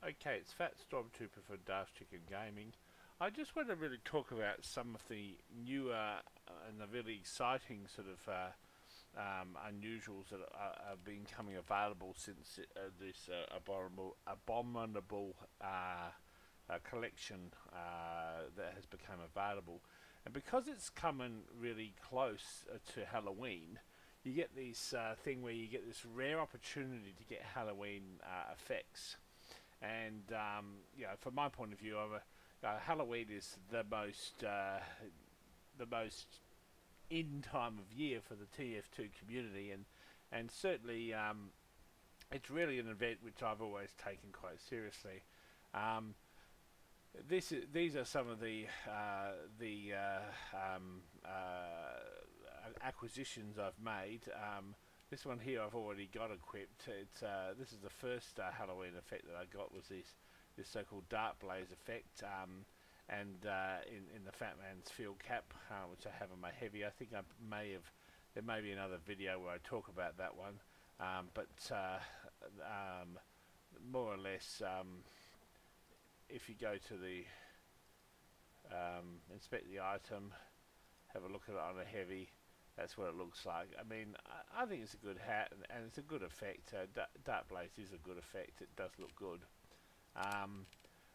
Okay, it's Fat Stormtrooper for Dark Chicken Gaming. I just want to really talk about some of the newer and the really exciting sort of unusuals that are becoming available since this abominable collection that has become available. And because it's coming really close to Halloween, you get this thing where you get this rare opportunity to get Halloween effects. And from my point of view, Halloween is the most in time of year for the TF2 community, and certainly it's really an event which I've always taken quite seriously. Um, these are some of the acquisitions I've made. This one here I've already got equipped. This is the first Halloween effect that I got, was this so-called Dark Blaze effect, and in the Fat Man's Field Cap, which I have on my heavy. I think there may be another video where I talk about that one, but more or less, if you go to the inspect the item, have a look at it on a heavy, that's what it looks like. I mean, I think it's a good hat, and it's a good effect. Dark Blaze is a good effect. It does look good.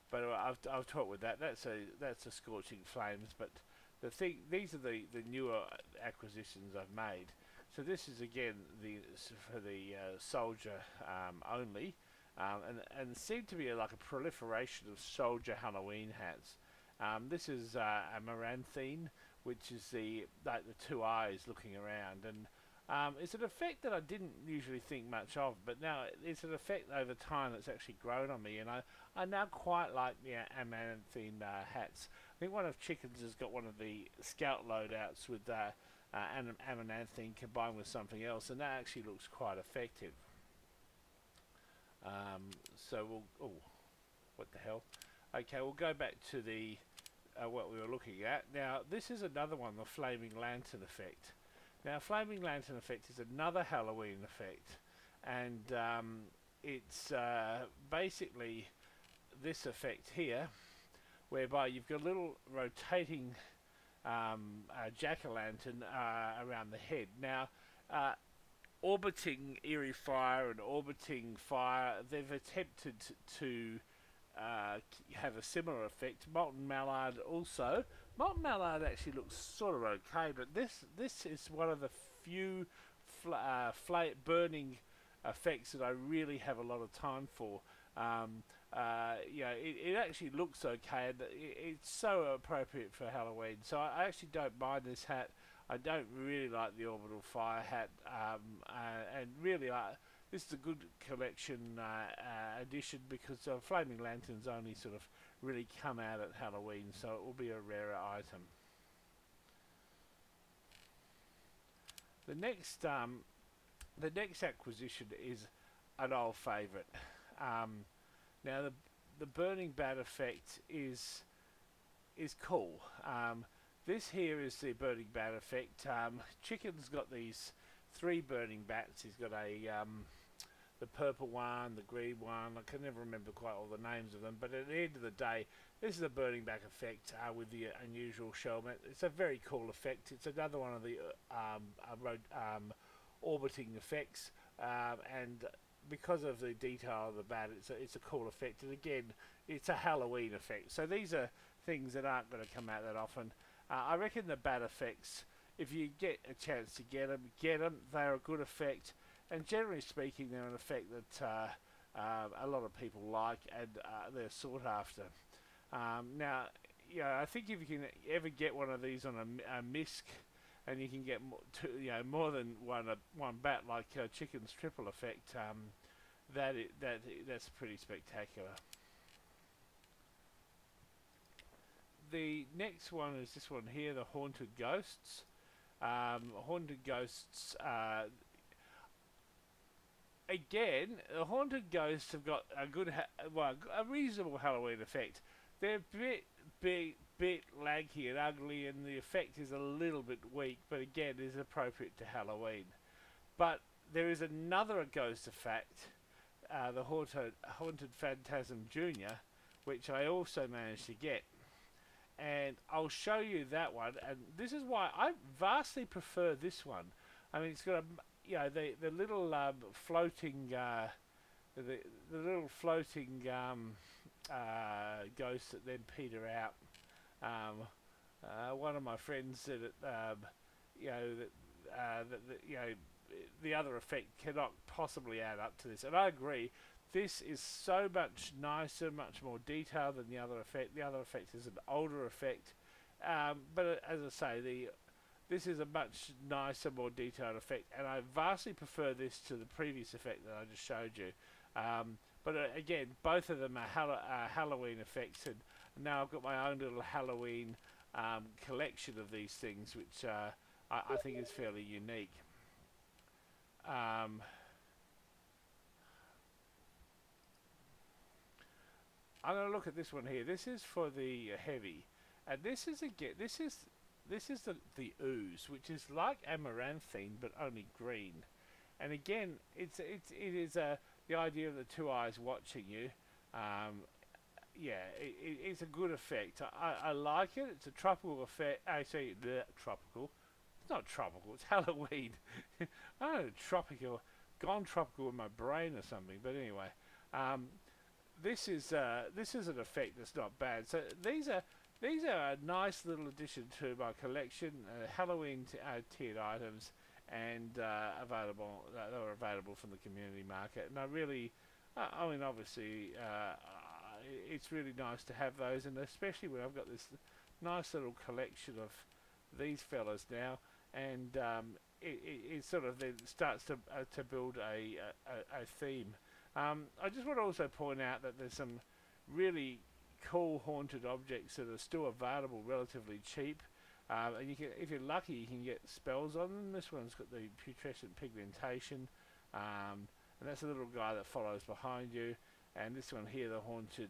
But I've talked with that. That's a Scorching Flames. But these are the newer acquisitions I've made. So this is again for the soldier only, and seemed to be like a proliferation of soldier Halloween hats. This is Amaranthine, which is the two eyes looking around, and it's an effect that I didn't usually think much of, but now it's an effect over time that's actually grown on me, and I now quite like the Amaranthine hats. I think one of Chickens has got one of the Scout loadouts with Amaranthine combined with something else, and that actually looks quite effective. So what the hell? Okay, we'll go back to the what we were looking at. Now, this is another one, the Flaming Lantern effect. Now, Flaming Lantern effect is another Halloween effect, and it's basically this effect here, whereby you've got a little rotating jack-o'-lantern around the head. Now, orbiting Eerie Fire and orbiting Fire, they've attempted to have a similar effect. Molten Mallard also. Molten Mallard actually looks sort of okay, but this is one of the few burning effects that I really have a lot of time for. It actually looks okay, and it's so appropriate for Halloween. So I actually don't mind this hat. I don't really like the Orbital Fire hat, and really this is a good collection edition, because Flaming Lanterns only sort of really come out at Halloween, so it will be a rarer item. The next acquisition is an old favourite. Now the Burning Bat effect is cool. This here is the Burning Bat effect. Chicken's got these 3 burning bats. He's got the purple one, the green one. I can never remember quite all the names of them, but at the end of the day, this is a Burning Bat effect with the unusual shellmet. It's a very cool effect. It's another one of the orbiting effects, and because of the detail of the bat, it's a cool effect. And again, it's a Halloween effect. So these are things that aren't going to come out that often. I reckon the bat effects, if you get a chance to get them. They're a good effect, and generally speaking, they're an effect that a lot of people like, and they're sought after. Now, I think if you can ever get one of these on a misc, and you can get more than one bat, like Chicken's triple effect, that's pretty spectacular. The next one is this one here, the Haunted Ghosts. Haunted Ghosts, again, the Haunted Ghosts have got a good, a reasonable Halloween effect. They're a bit laggy and ugly, and the effect is a little bit weak, but again, is appropriate to Halloween. But there is another ghost effect the Haunted Phantasm Jr, which I also managed to get. And I'll show you that one, and this is why I vastly prefer this one. I mean, it's got a, you know, the little floating the little floating ghosts that then peter out. One of my friends said that you know that you know the other effect cannot possibly add up to this, and I agree. This is so much nicer, much more detailed than the other effect. The other effect is an older effect, but as I say, this is a much nicer, more detailed effect, and I vastly prefer this to the previous effect that I just showed you. But again, both of them are Halloween effects, and now I've got my own little Halloween collection of these things, which I think is fairly unique. I'm going to look at this one here. This is for the heavy, and this is again the ooze, which is like amaranthine but only green. And again, it is the idea of the two eyes watching you. Yeah, it's a good effect. I like it. It's a tropical effect. I say tropical. It's not tropical. It's Halloween. I don't know, tropical. Gone tropical in my brain or something. But anyway, this is an effect that's not bad. So these are a nice little addition to my collection. Halloween tiered items, and available. They were available from the community market, and I really, I mean, obviously, it's really nice to have those, and especially when I've got this nice little collection of these fellas now, and it sort of then starts to build a theme. I just want to also point out that there's some really cool haunted objects that are still available relatively cheap. And you can, if you're lucky, you can get spells on them. This one's got the putrescent pigmentation, and that's a little guy that follows behind you. And this one here, the haunted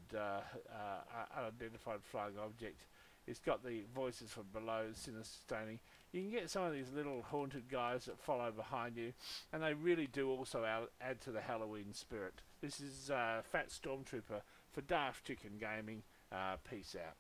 unidentified flying object, it's got the voices from below, sinister staining. You can get some of these little haunted guys that follow behind you, and they really do also add to the Halloween spirit. This is Fat Stormtrooper for Daft Chicken Gaming. Peace out.